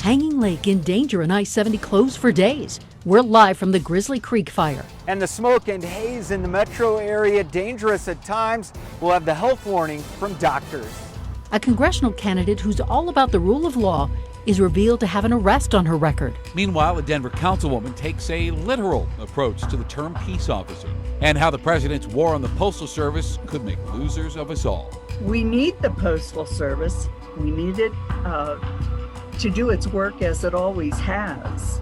Hanging Lake in danger and I-70 closed for days. We're live from the Grizzly Creek fire. And the smoke and haze in the metro area, dangerous at times. We'll have the health warning from doctors. A congressional candidate who's all about the rule of law is revealed to have an arrest on her record. Meanwhile, a Denver councilwoman takes a literal approach to the term peace officer and how the president's war on the Postal Service could make losers of us all. We need the Postal Service. We need it to do its work as it always has.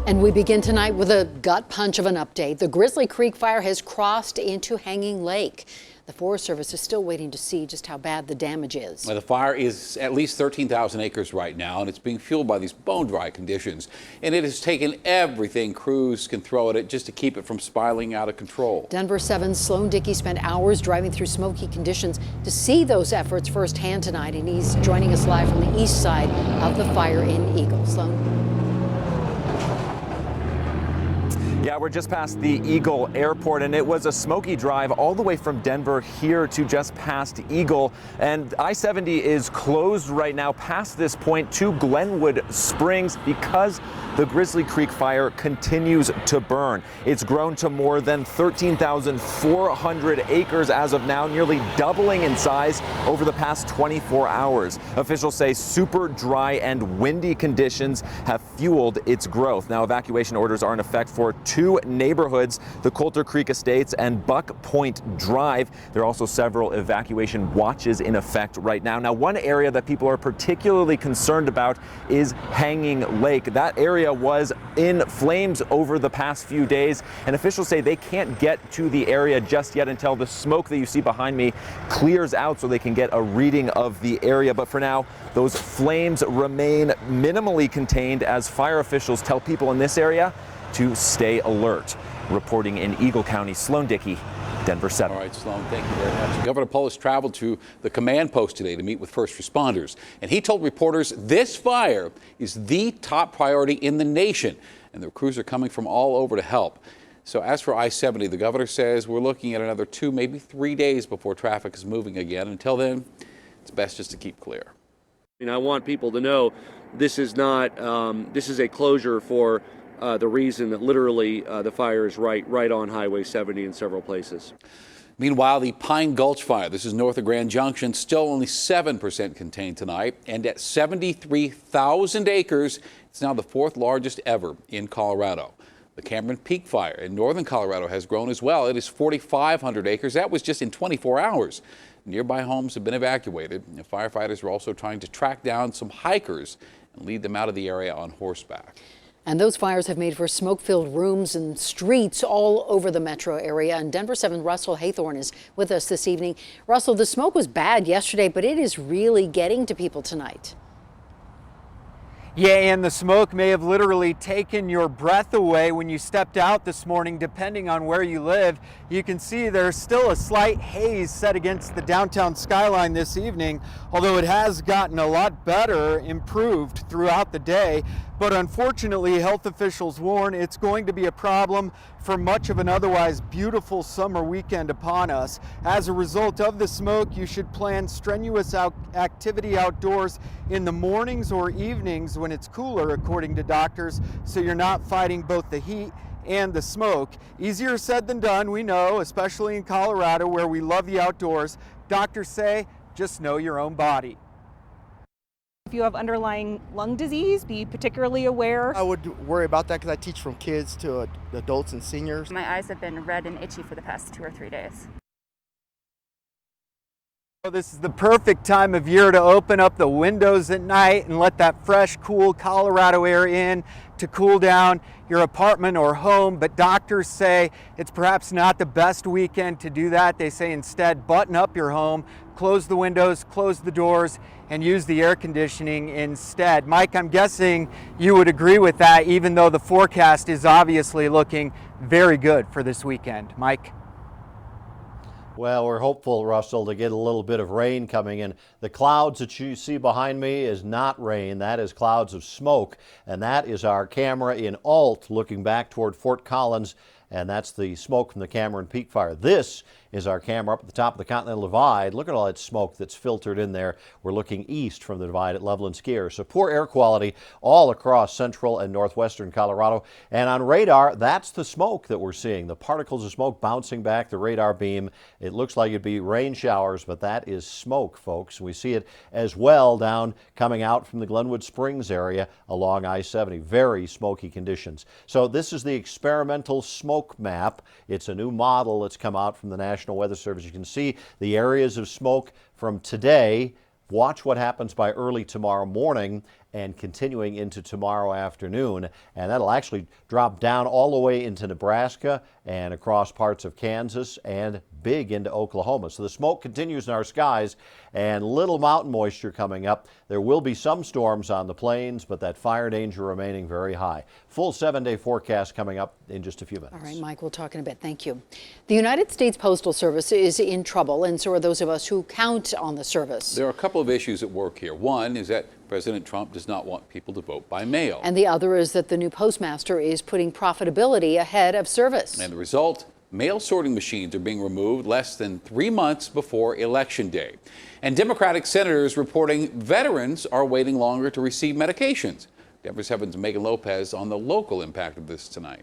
And we begin tonight with a gut punch of an update. The Grizzly Creek fire has crossed into Hanging Lake. The Forest Service is still waiting to see just how bad the damage is. Well, the fire is at least 13,000 acres right now, and it's being fueled by these bone-dry conditions. And it has taken everything crews can throw at it just to keep it from spiraling out of control. Denver7's Sloan Dickey spent hours driving through smoky conditions to see those efforts firsthand tonight, and he's joining us live from the east side of the fire in Eagle. Sloan. Yeah, we're just past the Eagle Airport, and it was a smoky drive all the way from Denver here to just past Eagle. And I-70 is closed right now past this point to Glenwood Springs because the Grizzly Creek fire continues to burn. It's grown to more than 13,400 acres as of now, nearly doubling in size over the past 24 hours. Officials say super dry and windy conditions have fueled its growth. Now, evacuation orders are in effect for two neighborhoods, the Coulter Creek Estates and Buck Point Drive. There are also several evacuation watches in effect right now. Now, one area that people are particularly concerned about is Hanging Lake. That area was in flames over the past few days, and officials say they can't get to the area just yet until the smoke that you see behind me clears out so they can get a reading of the area. But for now, those flames remain minimally contained as fire officials tell people in this area to stay alert. Reporting in Eagle County, Sloan Dickey, Denver7. All right, Sloan, thank you very much. Governor Polis traveled to the command post today to meet with first responders, and he told reporters this fire is the top priority in the nation, and the crews are coming from all over to help. So as for I-70, the governor says we're looking at another 2, maybe 3 days before traffic is moving again. Until then, it's best just to keep clear. And I want people to know this is not, this is a closure for the reason that literally the fire is right on Highway 70 in several places. Meanwhile, the Pine Gulch fire, this is north of Grand Junction, still only 7% contained tonight. And at 73,000 acres, it's now the 4th largest ever in Colorado. The Cameron Peak fire in northern Colorado has grown as well. It is 4,500 acres. That was just in 24 hours. Nearby homes have been evacuated. And firefighters are also trying to track down some hikers and lead them out of the area on horseback. And those fires have made for smoke-filled rooms and streets all over the metro area. And Denver7 Russell Haythorne is with us this evening. Russell, the smoke was bad yesterday, but it is really getting to people tonight. Yeah, and the smoke may have literally taken your breath away when you stepped out this morning, depending on where you live. You can see there's still a slight haze set against the downtown skyline this evening, although it has gotten a lot better, improved throughout the day. But unfortunately, health officials warn it's going to be a problem for much of an otherwise beautiful summer weekend upon us. As a result of the smoke, you should plan strenuous activity outdoors in the mornings or evenings when it's cooler, according to doctors, so you're not fighting both the heat and the smoke. Easier said than done, we know, especially in Colorado where we love the outdoors. Doctors say, just know your own body. If you have underlying lung disease, be particularly aware. I would worry about that because I teach from kids to adults and seniors. My eyes have been red and itchy for the past 2 or 3 days. This is the perfect time of year to open up the windows at night and let that fresh, cool Colorado air in to cool down your apartment or home. But doctors say it's perhaps not the best weekend to do that. They say instead button up your home, close the windows, close the doors, and use the air conditioning instead. Mike, I'm guessing you would agree with that, even though the forecast is obviously looking very good for this weekend. Mike? Well, we're hopeful, Russell, to get a little bit of rain coming in. The clouds that you see behind me is not rain. That is clouds of smoke, and that is our camera in Alt looking back toward Fort Collins, and that's the smoke from the Cameron Peak fire. This is our camera up at the top of the Continental Divide. Look at all that smoke that's filtered in there. We're looking east from the divide at Loveland Skiers. So poor air quality all across central and northwestern Colorado. And on radar, that's the smoke that we're seeing. The particles of smoke bouncing back the radar beam. It looks like it'd be rain showers, but that is smoke, folks. We see it as well down coming out from the Glenwood Springs area along I-70. Very smoky conditions. So this is the experimental smoke map. It's a new model that's come out from the National Weather Service. You can see the areas of smoke from today. Watch what happens by early tomorrow morning and continuing into tomorrow afternoon. And that'll actually drop down all the way into Nebraska and across parts of Kansas and big into Oklahoma. So the smoke continues in our skies and little mountain moisture coming up. There will be some storms on the plains, but that fire danger remaining very high. Full 7-day forecast coming up in just a few minutes. All right, Mike, we'll talk in a bit. Thank you. The United States Postal Service is in trouble, and so are those of us who count on the service. There are a couple of issues at work here. One is that President Trump does not want people to vote by mail. And the other is that the new postmaster is putting profitability ahead of service. And the result? Mail sorting machines are being removed less than 3 months before Election Day. And Democratic senators reporting veterans are waiting longer to receive medications. Denver7's Megan Lopez on the local impact of this tonight.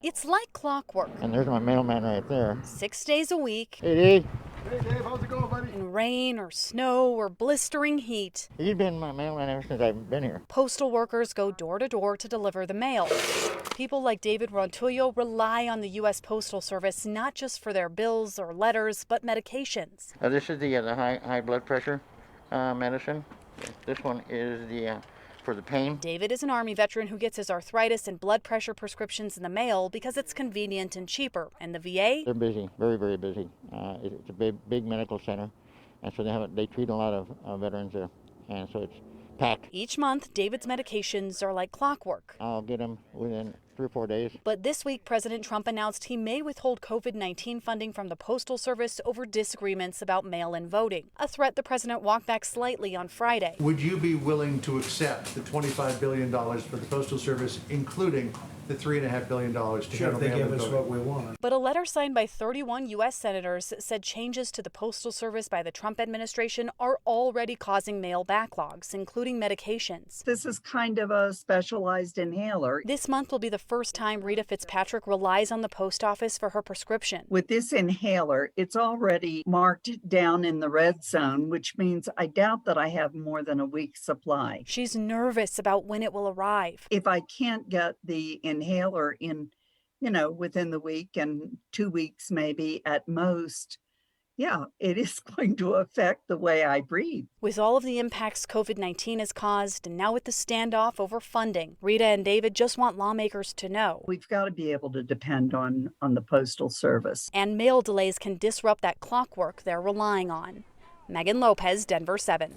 It's like clockwork. And there's my mailman right there. 6 days a week. Hey, Dave. Hey, Dave, how's it going, buddy? In rain or snow or blistering heat. He's been my mailman ever since I've been here. Postal workers go door to door to deliver the mail. People like David Rontullo rely on the U.S. Postal Service not just for their bills or letters, but medications. This is the high blood pressure medicine. This one is the for the pain. David is an Army veteran who gets his arthritis and blood pressure prescriptions in the mail because it's convenient and cheaper. And the VA? They're busy, very, very busy. It's a big medical center, and so they treat a lot of veterans there, and so it's packed. Each month, David's medications are like clockwork. I'll get them within 3 or 4 days. But this week, President Trump announced he may withhold COVID-19 funding from the Postal Service over disagreements about mail-in voting, a threat the president walked back slightly on Friday. Would you be willing to accept the $25 billion for the Postal Service, including the $3.5 billion to Sure, if they give us what we want. But a letter signed by 31 U.S. senators said changes to the Postal Service by the Trump administration are already causing mail backlogs, including medications. This is kind of a specialized inhaler. This month will be the first time Rita Fitzpatrick relies on the post office for her prescription. With this inhaler, it's already marked down in the red zone, which means I doubt that I have more than a week's supply. She's nervous about when it will arrive. If I can't get the inhaler in, within the week and 2 weeks maybe at most, yeah, it is going to affect the way I breathe. With all of the impacts COVID-19 has caused, and now with the standoff over funding, Rita and David just want lawmakers to know. We've got to be able to depend on the Postal Service. And mail delays can disrupt that clockwork they're relying on. Megan Lopez, Denver7.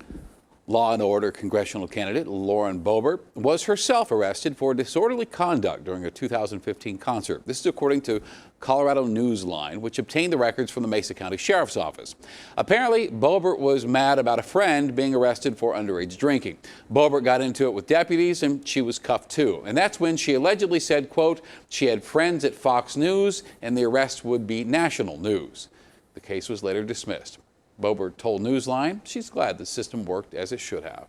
Law and Order congressional candidate Lauren Boebert was herself arrested for disorderly conduct during a 2015 concert. This is according to Colorado Newsline, which obtained the records from the Mesa County Sheriff's Office. Apparently, Boebert was mad about a friend being arrested for underage drinking. Boebert got into it with deputies and she was cuffed too. And that's when she allegedly said, quote, she had friends at Fox News and the arrest would be national news. The case was later dismissed. Boebert told Newsline she's glad the system worked as it should have.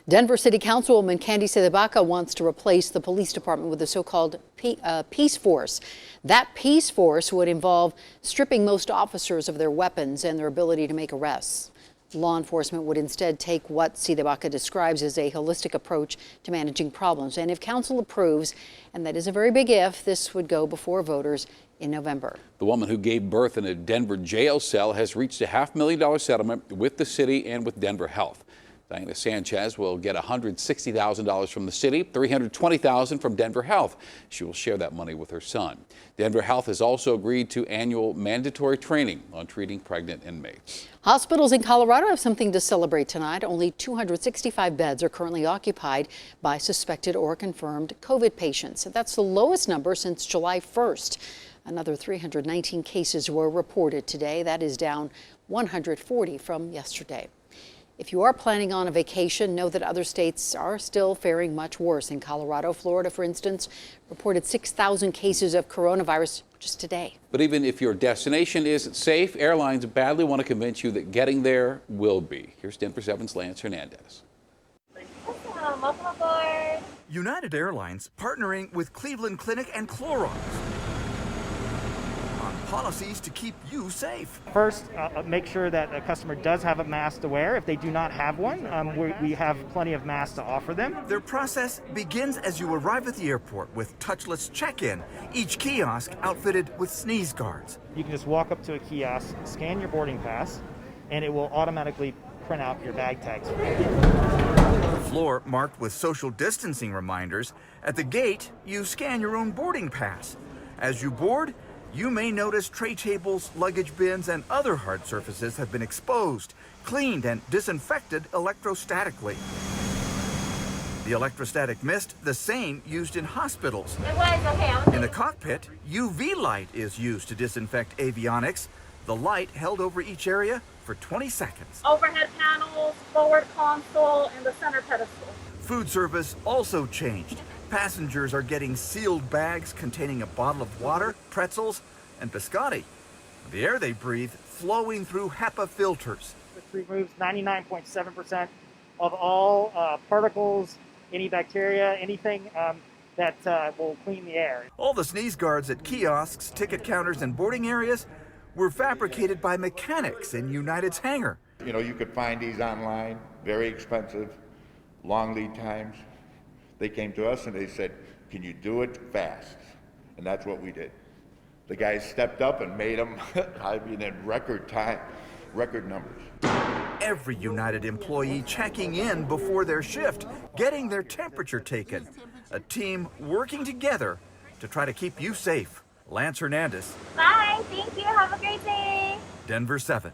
Denver City Councilwoman Candy Sedebaca wants to replace the police department with a so-called peace force. That peace force would involve stripping most officers of their weapons and their ability to make arrests. Law enforcement would instead take what Sedebaca describes as a holistic approach to managing problems. And if council approves, and that is a very big if, this would go before voters in November. The woman who gave birth in a Denver jail cell has reached a $500,000 settlement with the city and with Denver Health. Diana Sanchez will get $160,000 from the city, $320,000 from Denver Health. She will share that money with her son. Denver Health has also agreed to annual mandatory training on treating pregnant inmates. Hospitals in Colorado have something to celebrate tonight. Only 265 beds are currently occupied by suspected or confirmed COVID patients. That's the lowest number since July 1st. Another 319 cases were reported today. That is down 140 from yesterday. If you are planning on a vacation, know that other states are still faring much worse. In Colorado, Florida, for instance, reported 6,000 cases of coronavirus just today. But even if your destination isn't safe, airlines badly want to convince you that getting there will be. Here's Denver7's Lance Hernandez. Welcome aboard. United Airlines partnering with Cleveland Clinic and Clorox on policies to keep you safe. First, make sure that a customer does have a mask to wear. If they do not have one, we have plenty of masks to offer them. Their process begins as you arrive at the airport with touchless check-in, each kiosk outfitted with sneeze guards. You can just walk up to a kiosk, scan your boarding pass, and it will automatically print out your bag tags. The floor marked with social distancing reminders. At the gate, you scan your own boarding pass. As you board, you may notice tray tables, luggage bins, and other hard surfaces have been exposed, cleaned, and disinfected electrostatically. The electrostatic mist, the same used in hospitals. In the cockpit, UV light is used to disinfect avionics. The light held over each area for 20 seconds. Overhead panels, forward console, and the center pedestal. Food service also changed. Passengers are getting sealed bags containing a bottle of water, pretzels, and biscotti. The air they breathe flowing through HEPA filters. Which removes 99.7% of all particles, any bacteria, anything that will clean the air. All the sneeze guards at kiosks, ticket counters, and boarding areas were fabricated by mechanics in United's hangar. You know, you could find these online, very expensive, long lead times. They came to us and they said, can you do it fast? And that's what we did. The guys stepped up and made them, I mean, in record time, record numbers. Every United employee checking in before their shift, getting their temperature taken. A team working together to try to keep you safe. Lance Hernandez. Bye. Thank you. Have a great day. Denver7.